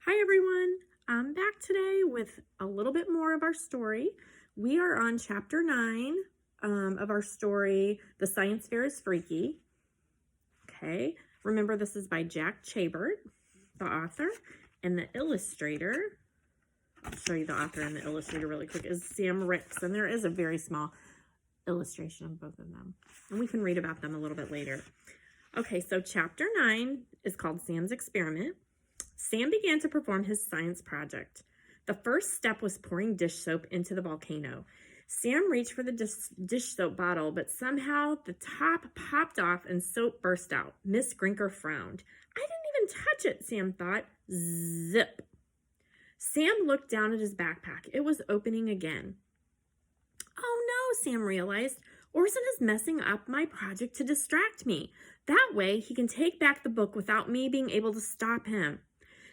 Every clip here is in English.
Hi everyone, I'm back today with a little bit more of our story. We are on chapter 9 of our story, The Science Fair is Freaky. Okay, remember this is by Jack Chabert, the author, and the illustrator. I'll show you the author and the illustrator really quick, is Sam Ricks, and there is a very small illustration of both of them. And we can read about them a little bit later. Okay, so chapter 9 is called Sam's Experiment. Sam began to perform his science project. The first step was pouring dish soap into the volcano. Sam reached for the dish soap bottle, but somehow the top popped off and soap burst out. Miss Grinker frowned. I didn't even touch it, Sam thought. Zip. Sam looked down at his backpack. It was opening again. Oh no, Sam realized. Orson is messing up my project to distract me. That way he can take back the book without me being able to stop him.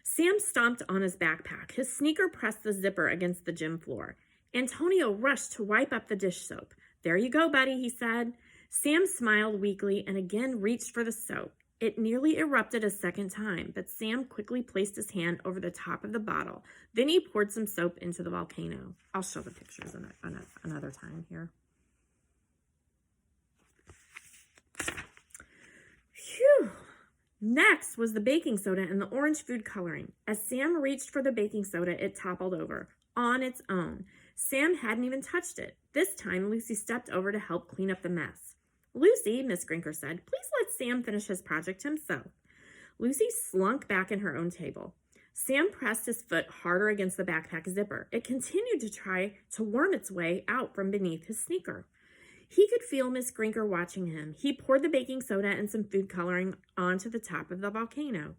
Sam stomped on his backpack. His sneaker pressed the zipper against the gym floor. Antonio rushed to wipe up the dish soap. There you go, buddy, he said. Sam smiled weakly and again reached for the soap. It nearly erupted a second time, but Sam quickly placed his hand over the top of the bottle. Then he poured some soap into the volcano. I'll show the pictures another time here. Phew! Next was the baking soda and the orange food coloring. As Sam reached for the baking soda, it toppled over on its own. Sam hadn't even touched it. This time, Lucy stepped over to help clean up the mess. Lucy, Miss Grinker said, please let Sam finish his project himself. Lucy slunk back in her own table. Sam pressed his foot harder against the backpack zipper. It continued to try to worm its way out from beneath his sneaker. He could feel Miss Grinker watching him. He poured the baking soda and some food coloring onto the top of the volcano.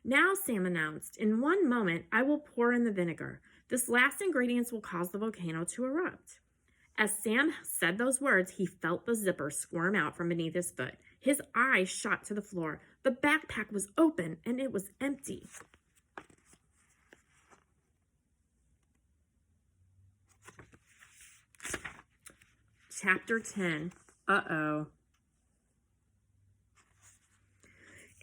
Now, Sam announced, in one moment, I will pour in the vinegar. This last ingredient will cause the volcano to erupt. As Sam said those words, he felt the zipper squirm out from beneath his foot. His eyes shot to the floor. The backpack was open and it was empty. Chapter 10. Uh-oh.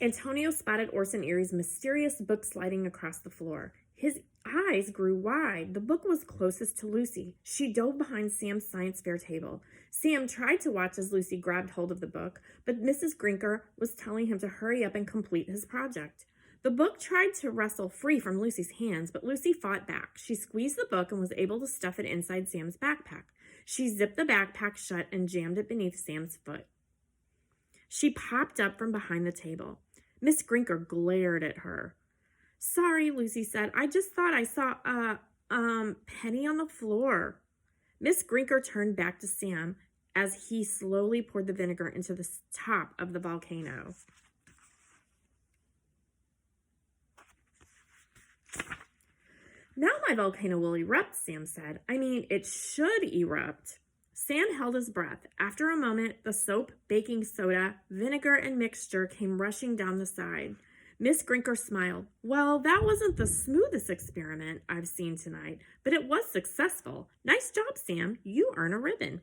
Antonio spotted Orson Eerie's mysterious book sliding across the floor. His eyes grew wide. The book was closest to Lucy. She dove behind Sam's science fair table. Sam tried to watch as Lucy grabbed hold of the book, but Mrs. Grinker was telling him to hurry up and complete his project. The book tried to wrestle free from Lucy's hands, but Lucy fought back. She squeezed the book and was able to stuff it inside Sam's backpack. She zipped the backpack shut and jammed it beneath Sam's foot. She popped up from behind the table. Miss Grinker glared at her. Sorry, Lucy said. I just thought I saw a penny on the floor. Miss Grinker turned back to Sam as he slowly poured the vinegar into the top of the volcano. Now my volcano will erupt, Sam said. I mean, it should erupt. Sam held his breath. After a moment, the soap, baking soda, vinegar, and mixture came rushing down the side. Miss Grinker smiled. Well, that wasn't the smoothest experiment I've seen tonight, but it was successful. Nice job, Sam. You earn a ribbon.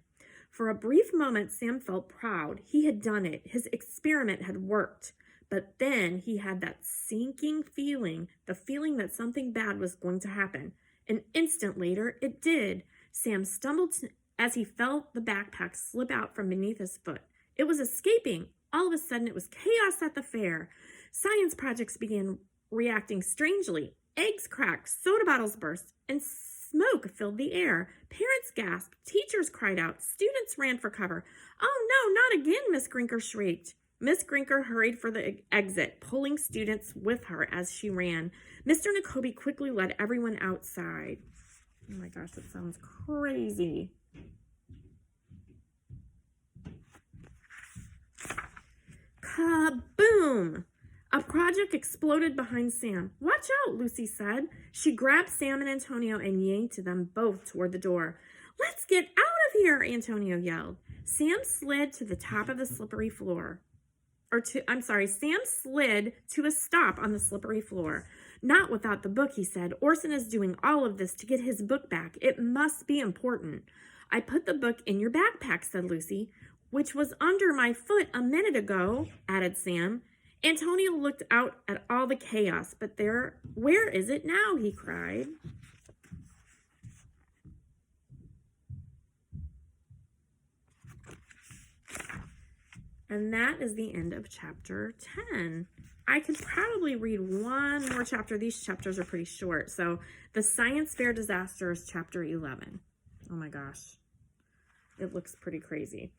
For a brief moment, Sam felt proud. He had done it. His experiment had worked. But then he had that sinking feeling, the feeling that something bad was going to happen. An instant later, it did. Sam stumbled as he felt the backpack slip out from beneath his foot. It was escaping. All of a sudden, it was chaos at the fair. Science projects began reacting strangely. Eggs cracked, soda bottles burst, and smoke filled the air. Parents gasped. Teachers cried out. Students ran for cover. Oh no, not again, Miss Grinker shrieked. Miss Grinker hurried for the exit, pulling students with her as she ran. Mr. Nakobe quickly led everyone outside. Oh my gosh, that sounds crazy. Kaboom! A project exploded behind Sam. Watch out, Lucy said. She grabbed Sam and Antonio and yanked them both toward the door. Let's get out of here, Antonio yelled. Sam slid to the top of the slippery floor. Sam slid to a stop on the slippery floor. Not without the book, he said. Orson is doing all of this to get his book back. It must be important. I put the book in your backpack, said Lucy. Which was under my foot a minute ago, added Sam. Antonio looked out at all the chaos, but where is it now? He cried. And that is the end of chapter 10. I could probably read one more chapter. These chapters are pretty short. So the science fair disaster is chapter 11. Oh my gosh. It looks pretty crazy.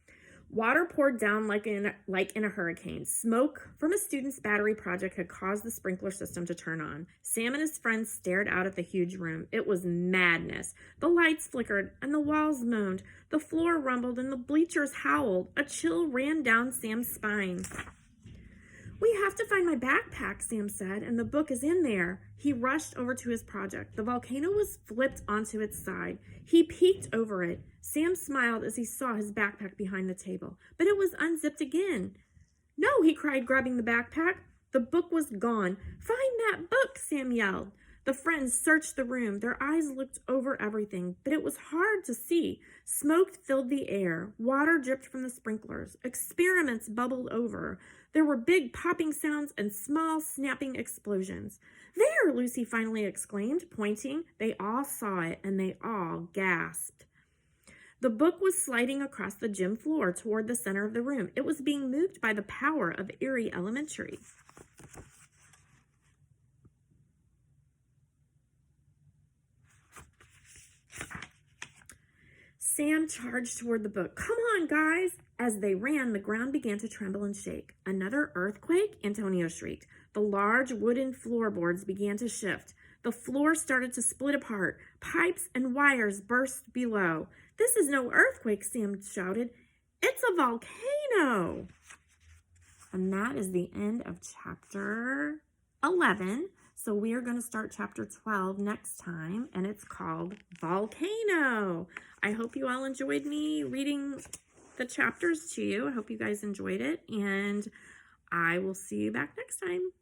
Water poured down like in a hurricane. Smoke from a student's battery project had caused the sprinkler system to turn on. Sam and his friends stared out at the huge room. It was madness. The lights flickered and the walls moaned. The floor rumbled and the bleachers howled. A chill ran down Sam's spine. "We have to find my backpack," Sam said, "and the book is in there." He rushed over to his project. The volcano was flipped onto its side. He peeked over it. Sam smiled as he saw his backpack behind the table, but it was unzipped again. "No," he cried, grabbing the backpack. The book was gone. "Find that book," Sam yelled. The friends searched the room. Their eyes looked over everything, but it was hard to see. Smoke filled the air. Water dripped from the sprinklers. Experiments bubbled over. There were big popping sounds and small snapping explosions. "There!" Lucy finally exclaimed, pointing. They all saw it, and they all gasped. The book was sliding across the gym floor toward the center of the room. It was being moved by the power of Eerie Elementary. Sam charged toward the book. "Come on, guys!" As they ran, the ground began to tremble and shake. "Another earthquake?" Antonio shrieked. The large wooden floorboards began to shift. The floor started to split apart. Pipes and wires burst below. "This is no earthquake," Sam shouted. "It's a volcano." And that is the end of chapter 11. So we are going to start chapter 12 next time, and it's called Volcano. I hope you all enjoyed me reading the chapters to you. I hope you guys enjoyed it, and I will see you back next time.